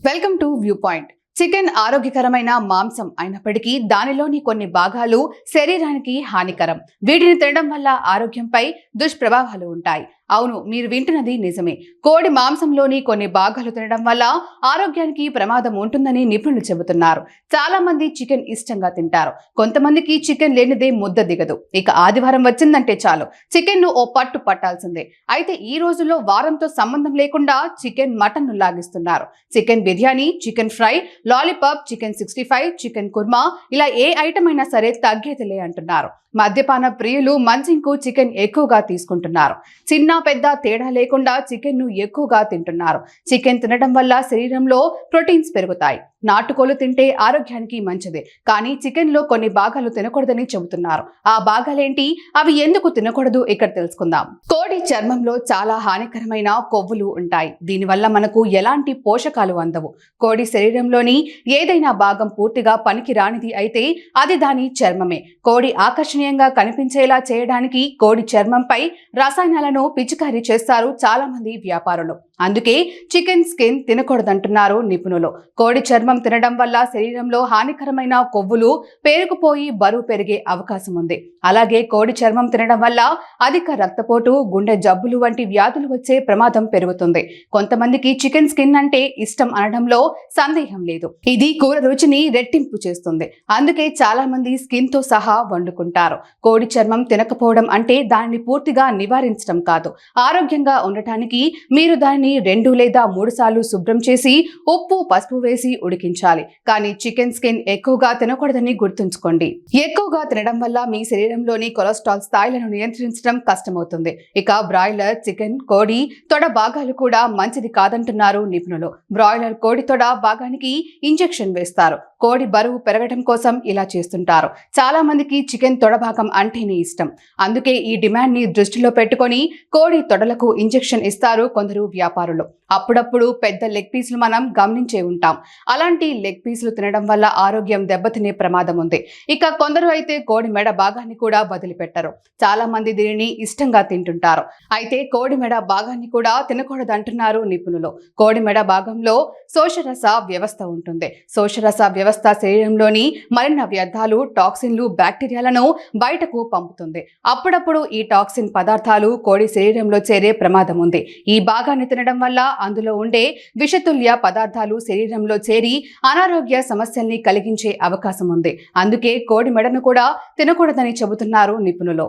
Welcome to view point. Chicken ఆరోగ్యకరమైన మాంసం అయినప్పటికీ దానిలోని కొన్ని భాగాలు శరీరానికి హానికరం. వీటిని తినడం వల్ల ఆరోగ్యంపై దుష్ప్రభావాలు ఉంటాయి. అవును, మీరు వింటున్నది నిజమే. కోడి మాంసంలోని కొన్ని భాగాలు తినడం వల్ల ఆరోగ్యానికి ప్రమాదం ఉంటుందని నిపుణులు చెబుతున్నారు. చాలా మంది చికెన్ ఇష్టంగా తింటారు. కొంతమందికి చికెన్ లేనిదే ముద్ద దిగదు. ఇక ఆదివారం వచ్చిందంటే చాలు చికెన్ ను ఓ పట్టు పట్టాల్సిందే. అయితే ఈ రోజుల్లో వారంతో సంబంధం లేకుండా చికెన్, మటన్ ను లాగిస్తున్నారు. Chicken biryani, chicken fry, lollipop, chicken 65, chicken kurma, ఇలా ఏ ఐటమ్ అయినా సరే తగ్గేదిలే అంటున్నారు. మద్యపాన ప్రియులు మంచింకు చికెన్ ఎక్కువగా తీసుకుంటున్నారు. చిన్న పెద్ద తేడా లేకుండా చికెన్ ను ఎక్కువగా తింటున్నారు. చికెన్ తినడం వల్ల శరీరంలో ప్రోటీన్స్ పెరుగుతాయి. నాటుకోలు తింటే ఆరోగ్యానికి మంచిది. కానీ చికెన్ లో కొన్ని భాగాలు తినకూడదని చెబుతున్నారు. ఆ భాగాలేంటి, అవి ఎందుకు తినకూడదు, ఇక్కడ తెలుసుకుందాం. కోడి చర్మంలో చాలా హానికరమైన కొవ్వులు ఉంటాయి. దీనివల్ల మనకు ఎలాంటి పోషకాలు అందవు. కోడి శరీరంలోని ఏదైనా భాగం పూర్తిగా పనికి రానిది అయితే అది దాని చర్మమే. కోడి ఆకర్షణీయంగా కనిపించేలా చేయడానికి కోడి చర్మంపై రసాయనాలను పిచికారీ చేస్తారు చాలా మంది వ్యాపారులు. అందుకే చికెన్ స్కిన్ తినకూడదంటున్నారు నిపుణులు. కోడి చర్మం తినడం వల్ల శరీరంలో హానికరమైన కొవ్వులు పేరుకుపోయి బరువు పెరిగే అవకాశం ఉంది. అలాగే కోడి చర్మం తినడం వల్ల అధిక రక్తపోటు, గుండె జబ్బులు వంటి వ్యాధులు వచ్చే ప్రమాదం పెరుగుతుంది. కొంతమందికి చికెన్ స్కిన్ అంటే ఇష్టం అనడంలో సందేహం లేదు. ఇది కూర రుచిని రెట్టింపు చేస్తుంది. అందుకే చాలా మంది స్కిన్ తో సహా వండుకుంటారు. కోడి చర్మం తినకపోవడం అంటే దానిని పూర్తిగా నివారించడం కాదు. ఆరోగ్యంగా ఉండటానికి మీరు దానిని 2 లేదా 3 సార్లు శుభ్రం చేసి ఉప్పు, పసుపు వేసి ఉడికించాలి. కానీ చికెన్ స్కిన్ ఎక్కువగా తినకూడదని గుర్తుంచుకోండి. ఎక్కువగా తినడం వల్ల మీ శరీరంలోని కొలెస్ట్రాల్ స్థాయిలను నియంత్రించడం కష్టమవుతుంది. ఇక బ్రాయిలర్ చికెన్, కోడి తొడ భాగాలు కూడా మంచిది కాదంటున్నారు నిపుణులు. బ్రాయిలర్ కోడి తొడ భాగానికి ఇంజెక్షన్ వేస్తారు. కోడి బరువు పెరగడం కోసం ఇలా చేస్తుంటారు. చాలా మందికి చికెన్ తొడ భాగం అంటేనే ఇష్టం. అందుకే ఈ డిమాండ్ ని దృష్టిలో పెట్టుకొని కోడి తొడలకు ఇంజెక్షన్ ఇస్తారు కొందరు వ్యాపారులు. అప్పుడప్పుడు పెద్ద లెగ్ పీసులు మనం గమనించే ఉంటాం. అలాంటి లెగ్ పీసులు తినడం వల్ల ఆరోగ్యం దెబ్బతినే ప్రమాదం ఉంది. ఇక కొందరు అయితే కోడి మెడ భాగాన్ని కూడా వదిలిపెట్టరు. చాలా మంది దీనిని ఇష్టంగా తింటుంటారు. అయితే కోడి మెడ భాగాన్ని కూడా తినకూడదంటున్నారు నిపుణులు. కోడి మెడ భాగంలో శోషరస వ్యవస్థ ఉంటుంది. శోషరస వ్యవస్థ శరీరంలోని మలిన వ్యర్థాలు, టాక్సిన్లు, బ్యాక్టీరియాలను బయటకు పంపుతుంది. అప్పుడప్పుడు ఈ టాక్సిన్ పదార్థాలు కోడి శరీరంలో చేరే ప్రమాదం ఉంది. ఈ భాగాన్ని తినడం వల్ల అందులో ఉండే విషతుల్య పదార్థాలు శరీరంలో చేరి అనారోగ్య సమస్యల్ని కలిగించే అవకాశం ఉంది. అందుకే కోడి మెడను కూడా తినకూడదని చెబుతున్నారు నిపుణులు.